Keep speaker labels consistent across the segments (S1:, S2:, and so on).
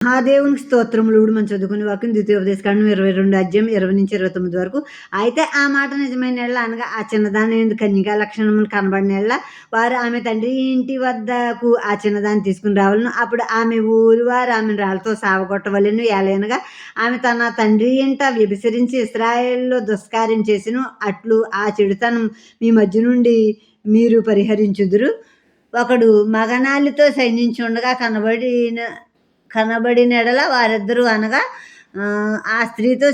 S1: మహాదేవునికి స్తోత్రములు మనం చదువుకునే వాక్యం ద్వితీయోపదేశకాండం 22 అధ్యాయం 20-29 వరకు. అయితే ఆ మాట నిజమైనెడల అనగా ఆ చిన్నదాని యందు కన్యకా లక్షణములు కనబడినెడల వారు ఆమె తండ్రి ఇంటి వద్దకు ఆ చిన్నదాన్ని తీసుకుని రావాలను. అప్పుడు ఆమె ఊరి వారు ఆమెను రాళ్ళతో సావగొట్టవలెను. ఏలయనగా ఆమె తన తండ్రి ఇంట వ్యభిచరించి ఇశ్రాయేలులో దుష్కార్యం చేసెను. అట్లు ఆ చెడుతనం మీ మధ్య నుండి మీరు పరిహరించుదురు. ఒకడు మగనాలితో శయనించుండగా కనబడినెడల వారిద్దరూ అనగా ఆ స్త్రీతో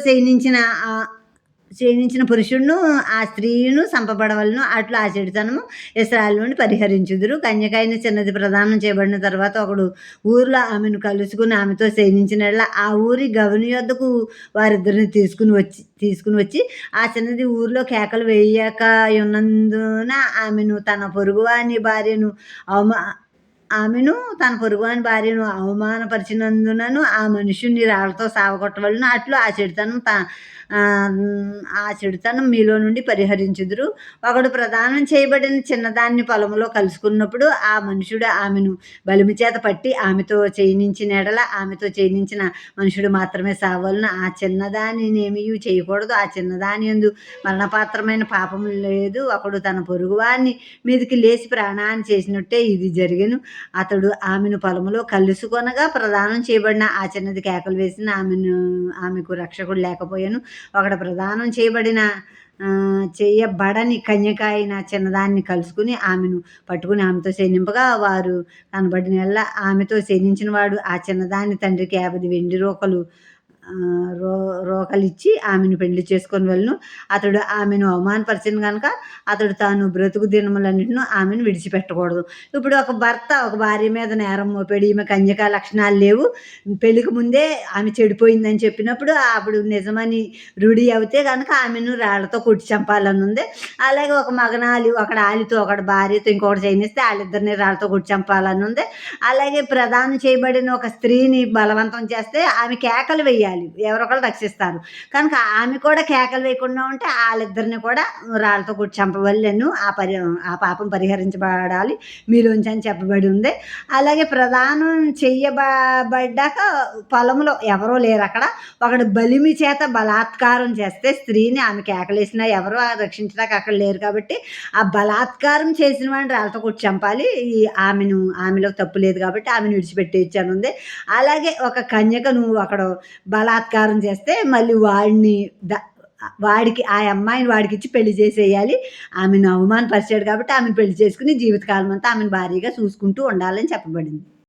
S1: క్షీణించిన పురుషుడును ఆ స్త్రీయును చంపబడవలను. అట్లా ఆ చెడుతనము ఇశ్రాయేలు నుండి పరిహరించుదురు. కన్యకైన చిన్నది ప్రదానం చేయబడిన తర్వాత ఒకడు ఊరిలో ఆమెను కలుసుకుని ఆమెతో శయనించినట్ల ఆ ఊరి గవని యొద్దకు వారిద్దరిని తీసుకుని వచ్చి ఆ చిన్నది ఊరిలో కేకలు వేయక ఉన్నందున ఆమెను తన భార్యను అవమానపరిచినందునను ఆ మనుష్యుని రాళ్ళతో సావగొట్టవలెను. అట్లు ఆ చెడుతనం మీలో నుండి పరిహరించుదురు. ఒకడు ప్రదానం చేయబడిన చిన్నదాన్ని పొలములో కలుసుకున్నప్పుడు ఆ మనుషుడు ఆమెను బలిమి చేత పట్టి ఆమెతో చేయనించిన ఎడల ఆమెతో చేయనించిన మనుషుడు మాత్రమే సావవలెను. ఆ చిన్నదానినేమియూ చేయకూడదు. ఆ చిన్నదాని యందు మరణపాత్రమైన పాపం లేదు. ఒకడు తన పొరుగువాని మీదికి లేచి ప్రాణహాని చేసినట్టే ఇది జరిగెను. అతడు ఆమెను పొలములో కలుసుకొనగా ప్రదానం చేయబడిన ఆ చిన్నది కేకలు వేసిన ఆమెకు రక్షకుడు లేకపోయాను. ఒకడు ప్రదానం చేయబడని కన్యక అయిన చిన్నదాన్ని కలుసుకుని ఆమెను పట్టుకుని ఆమెతో శయనింపగా వారు కనబడినెడల ఆమెతో శయనించిన వాడు ఆ చిన్నదాని తండ్రికి 50 వెండి రోకలిచ్చి ఆమెను పెళ్లి చేసుకొనవలెను. అతడు ఆమెను అవమానపరిచెను గనుక అతడు తాను బ్రతుకు దినములన్నిటిను ఆమెను విడిచిపెట్టకూడదు. ఇప్పుడు ఒక భర్త ఒక భార్య మీద నేరం మోపాడు. ఈమె కన్యకా లక్షణాలు లేవు, పెళ్లికి ముందే ఆమె చెడిపోయిందని చెప్పినప్పుడు అప్పుడు నిజమని రూఢి అవుతే కనుక ఆమెను రాళ్లతో కొట్టి చంపాలని ఉంది. అలాగే ఒక మగనాలి ఒకడు ఆలితో ఒకడు భార్యతో ఇంకొకటి చేయనిస్తే వాళ్ళిద్దరిని రాళ్ళతో కొట్టి చంపాలని ఉంది. అలాగే ప్రదానం చేయబడిన ఒక స్త్రీని బలవంతం చేస్తే ఆమె కేకలు వేయాలి, ఎవరొకరు రక్షిస్తారు. కనుక ఆమె కూడా కేకలు వేయకుండా ఉంటే వాళ్ళిద్దరిని కూడా రాళ్ళతో కొట్టి చంపవలెను. ఆ పాపం పరిహరించబడాలి మీలోంచి అని చెప్పబడి ఉంది. అలాగే ప్రదానం చెయ్యబడ్డాక పొలంలో ఎవరో లేరు, అక్కడ ఒకడు బలిమి చేత బలాత్కారం చేస్తే స్త్రీని ఆమె కేకలేసినా ఎవరు రక్షించడానికి అక్కడ లేరు కాబట్టి ఆ బలాత్కారం చేసిన వాడిని రాళ్ళతో కొట్టి చంపాలి. ఆమెలో తప్పు లేదు కాబట్టి ఆమెను విడిచిపెట్టేయచ్చు అని ఉంది. అలాగే ఒక కన్యకను ఒకడు బలాత్కారం చేస్తే మళ్ళీ వాడికి ఆ అమ్మాయిని వాడికిచ్చి పెళ్లి చేసేయాలి. ఆమెను అవమానపరిచాడు కాబట్టి ఆమెను పెళ్లి చేసుకుని జీవితకాలం అంతా ఆమెను భార్యగా చూసుకుంటూ ఉండాలని చెప్పబడింది.